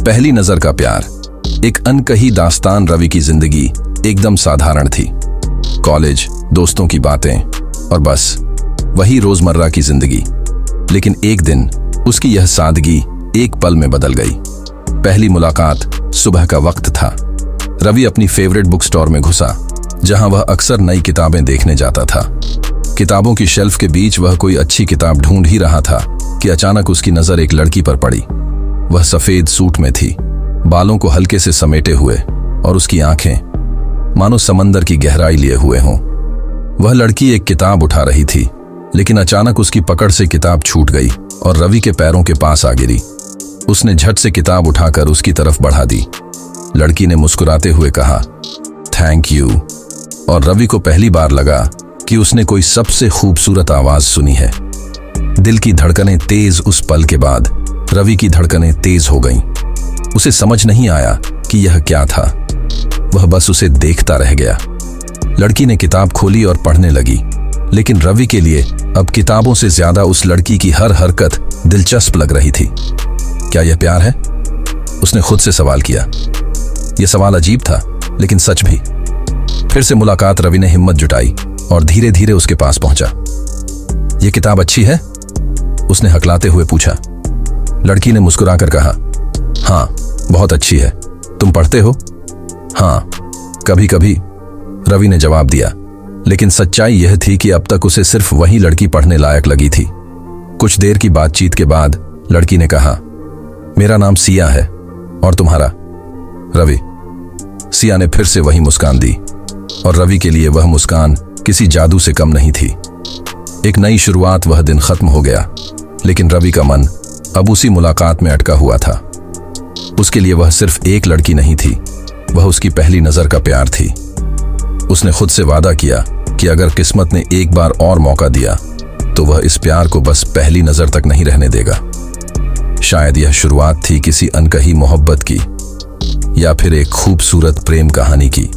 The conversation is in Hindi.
पहली नजर का प्यार, एक अनकही दास्तान। रवि की जिंदगी एकदम साधारण थी। कॉलेज, दोस्तों की बातें और बस वही रोजमर्रा की जिंदगी। लेकिन एक दिन उसकी यह सादगी एक पल में बदल गई। पहली मुलाकात सुबह का वक्त था। रवि अपनी फेवरेट बुक स्टोर में घुसा, जहां वह अक्सर नई किताबें देखने जाता था। किताबों की शेल्फ के बीच वह कोई अच्छी किताब ढूंढ ही रहा था कि अचानक उसकी नजर एक लड़की पर पड़ी। वह सफेद सूट में थी, बालों को हल्के से समेटे हुए, और उसकी आंखें मानो समंदर की गहराई लिए हुए हों। वह लड़की एक किताब उठा रही थी, लेकिन अचानक उसकी पकड़ से किताब छूट गई और रवि के पैरों के पास आ गिरी। उसने झट से किताब उठाकर उसकी तरफ बढ़ा दी। लड़की ने मुस्कुराते हुए कहा, थैंक यू। और रवि को पहली बार लगा कि उसने कोई सबसे खूबसूरत आवाज सुनी है। दिल की धड़कनें तेज। उस पल के बाद रवि की धड़कनें तेज हो गईं। उसे समझ नहीं आया कि यह क्या था। वह बस उसे देखता रह गया। लड़की ने किताब खोली और पढ़ने लगी, लेकिन रवि के लिए अब किताबों से ज्यादा उस लड़की की हर हरकत दिलचस्प लग रही थी। क्या यह प्यार है? उसने खुद से सवाल किया। यह सवाल अजीब था, लेकिन सच भी। फिर से मुलाकात। रवि ने हिम्मत जुटाई और धीरे धीरे उसके पास पहुंचा। यह किताब अच्छी है? उसने हकलाते हुए पूछा। लड़की ने मुस्कुराकर कहा, हाँ, बहुत अच्छी है। तुम पढ़ते हो? हाँ, कभी कभी, रवि ने जवाब दिया। लेकिन सच्चाई यह थी कि अब तक उसे सिर्फ वही लड़की पढ़ने लायक लगी थी। कुछ देर की बातचीत के बाद लड़की ने कहा, मेरा नाम सिया है, और तुम्हारा? रवि। सिया ने फिर से वही मुस्कान दी, और रवि के लिए वह मुस्कान किसी जादू से कम नहीं थी। एक नई शुरुआत। वह दिन खत्म हो गया, लेकिन रवि का मन अब उसी मुलाकात में अटका हुआ था। उसके लिए वह सिर्फ एक लड़की नहीं थी, वह उसकी पहली नजर का प्यार थी। उसने खुद से वादा किया कि अगर किस्मत ने एक बार और मौका दिया तो वह इस प्यार को बस पहली नजर तक नहीं रहने देगा। शायद यह शुरुआत थी किसी अनकही मोहब्बत की, या फिर एक खूबसूरत प्रेम कहानी की।